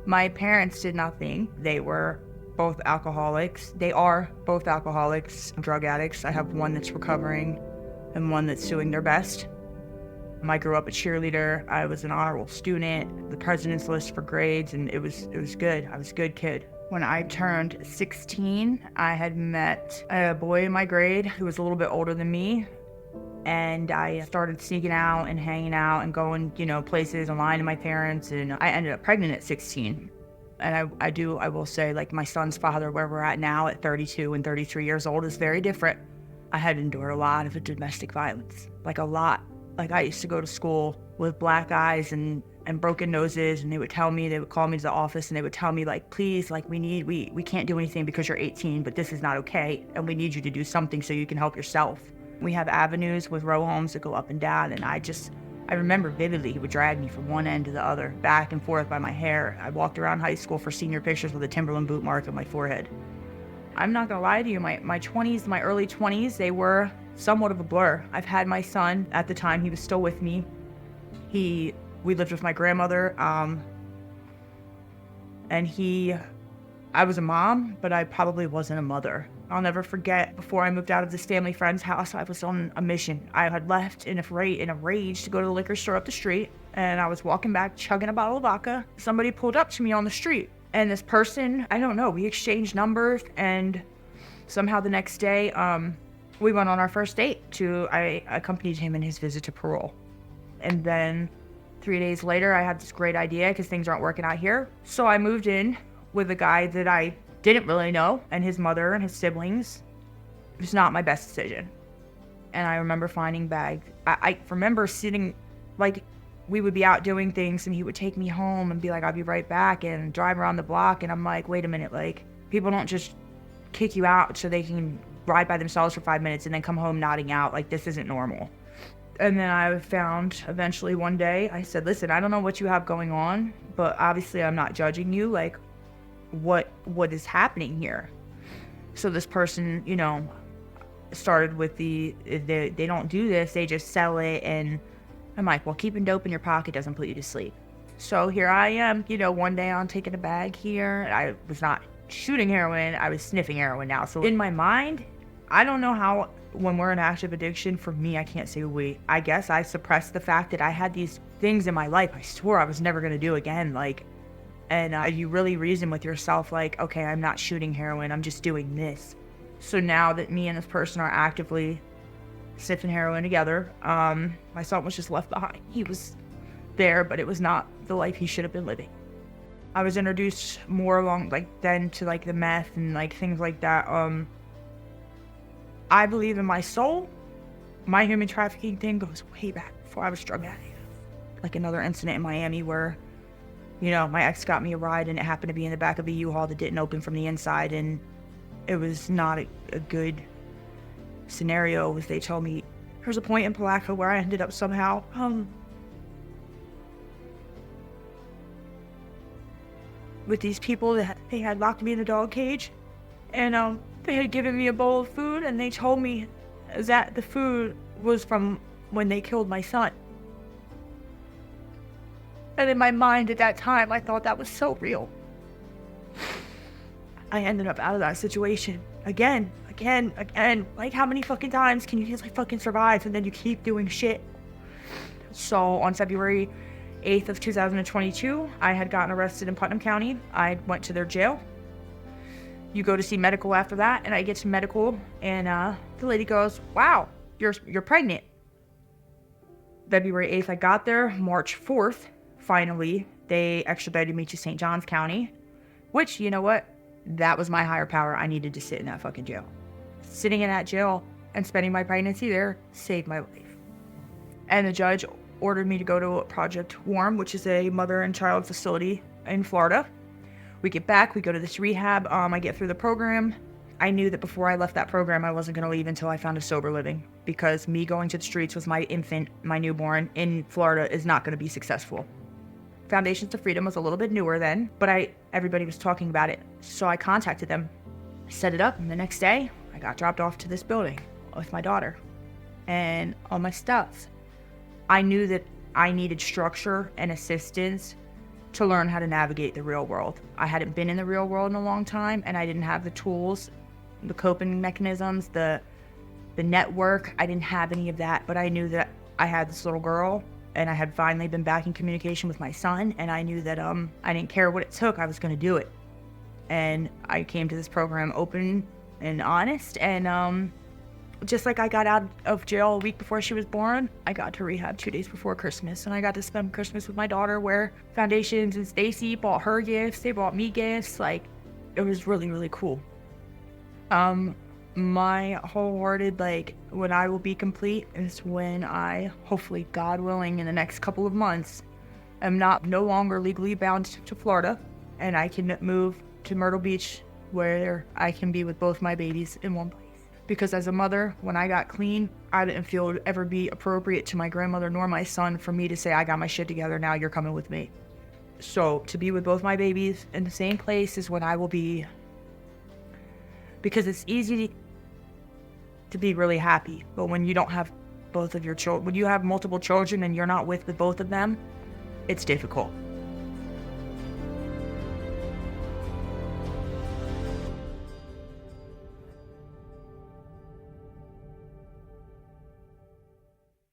My parents did nothing. They were both alcoholics. They are both alcoholics, drug addicts. I have one that's recovering and one that's doing their best. I grew up a cheerleader. I was an honorable student, the president's list for grades, and it was good. I was a good kid. When I turned 16, I had met a boy in my grade who was a little bit older than me, and I started sneaking out and hanging out and going, places and lying to my parents, and I ended up pregnant at 16. And I will say, like, my son's father, where we're at now at 32 and 33 years old, is very different. I had endured a lot of domestic violence, like a lot. Like, I used to go to school with black eyes and broken noses, and they would call me to the office, and they would tell me, like, please, like, we can't do anything because you're 18, but this is not okay, and we need you to do something so you can help yourself. We have avenues with row homes that go up and down, and I remember vividly, he would drag me from one end to the other, back and forth by my hair. I walked around high school for senior pictures with a Timberland boot mark on my forehead. I'm not gonna lie to you, my 20s, my early 20s, they were somewhat of a blur. I've had my son. At the time, he was still with me. We lived with my grandmother, and I was a mom, but I probably wasn't a mother. I'll never forget, before I moved out of this family friend's house, I was on a mission. I had left in a rage to go to the liquor store up the street, and I was walking back chugging a bottle of vodka. Somebody pulled up to me on the street, and this person, I don't know, we exchanged numbers, and somehow the next day, we went on our first date. I accompanied him in his visit to parole. And then 3 days later, I had this great idea because things aren't working out here. So I moved in with a guy that I didn't really know, and his mother and his siblings. It was not my best decision. And I remember finding bags. I remember sitting, like, we would be out doing things, and he would take me home and be like, I'll be right back, and drive around the block. And I'm like, wait a minute, like, people don't just kick you out so they can ride by themselves for 5 minutes and then come home nodding out. Like, this isn't normal. And then I found, eventually one day, I said, listen, I don't know what you have going on, but obviously I'm not judging you. Like, what is happening here? So this person, started with they don't do this, they just sell it. And I'm like, well, keeping dope in your pocket doesn't put you to sleep. So here I am, one day I'm taking a bag here. I was not shooting heroin, I was sniffing heroin now. So in my mind, I don't know how, when we're in active addiction, for me, I can't say we. I guess I suppressed the fact that I had these things in my life I swore I was never going to do again. Like, and you really reason with yourself, like, okay, I'm not shooting heroin, I'm just doing this. So now that me and this person are actively sniffing heroin together, my son was just left behind. He was there, but it was not the life he should have been living. I was introduced more along, like, then to, like, the meth and, like, things like that. I believe in my soul. My human trafficking thing goes way back before I was drug addict. Like another incident in Miami where, my ex got me a ride, and it happened to be in the back of a U-Haul that didn't open from the inside, and it was not a good scenario. As they told me, there's a point in Palaca where I ended up somehow with these people that they had locked me in a dog cage, and they had given me a bowl of food, and they told me that the food was from when they killed my son. And in my mind at that time, I thought that was so real. I ended up out of that situation again. Like, how many fucking times can you just, like, fucking survive, and then you keep doing shit? So on February 8th of 2022, I had gotten arrested in Putnam County. I went to their jail. You go to see medical after that, and I get to medical, and the lady goes, wow, you're pregnant. February 8th, I got there. March 4th, finally, they extradited me to St. Johns County, which, you know what? That was my higher power. I needed to sit in that fucking jail. Sitting in that jail and spending my pregnancy there saved my life. And the judge ordered me to go to Project Warm, which is a mother and child facility in Florida. We get back, we go to this rehab, I get through the program. I knew that before I left that program, I wasn't going to leave until I found a sober living, because me going to the streets with my infant, my newborn, in Florida is not going to be successful. Foundations to Freedom was a little bit newer then, but everybody was talking about it. So I contacted them, set it up, and the next day, I got dropped off to this building with my daughter and all my stuff. I knew that I needed structure and assistance to learn how to navigate the real world. I hadn't been in the real world in a long time, and I didn't have the tools, the coping mechanisms, the network. I didn't have any of that, but I knew that I had this little girl, and I had finally been back in communication with my son, and I knew that I didn't care what it took, I was going to do it. And I came to this program open and honest, and just like I got out of jail a week before she was born, I got to rehab 2 days before Christmas, and I got to spend Christmas with my daughter, where Foundations and Stacy bought her gifts, they bought me gifts. Like, it was really, really cool. My wholehearted, like, when I will be complete is when I, hopefully, God willing, in the next couple of months, am no longer legally bound to Florida, and I can move to Myrtle Beach, where I can be with both my babies in one place. Because as a mother, when I got clean, I didn't feel it would ever be appropriate to my grandmother nor my son for me to say, I got my shit together, now you're coming with me. So to be with both my babies in the same place is when I will be, because it's easy to be really happy, but when you don't have both of your children, when you have multiple children and you're not with both of them, it's difficult.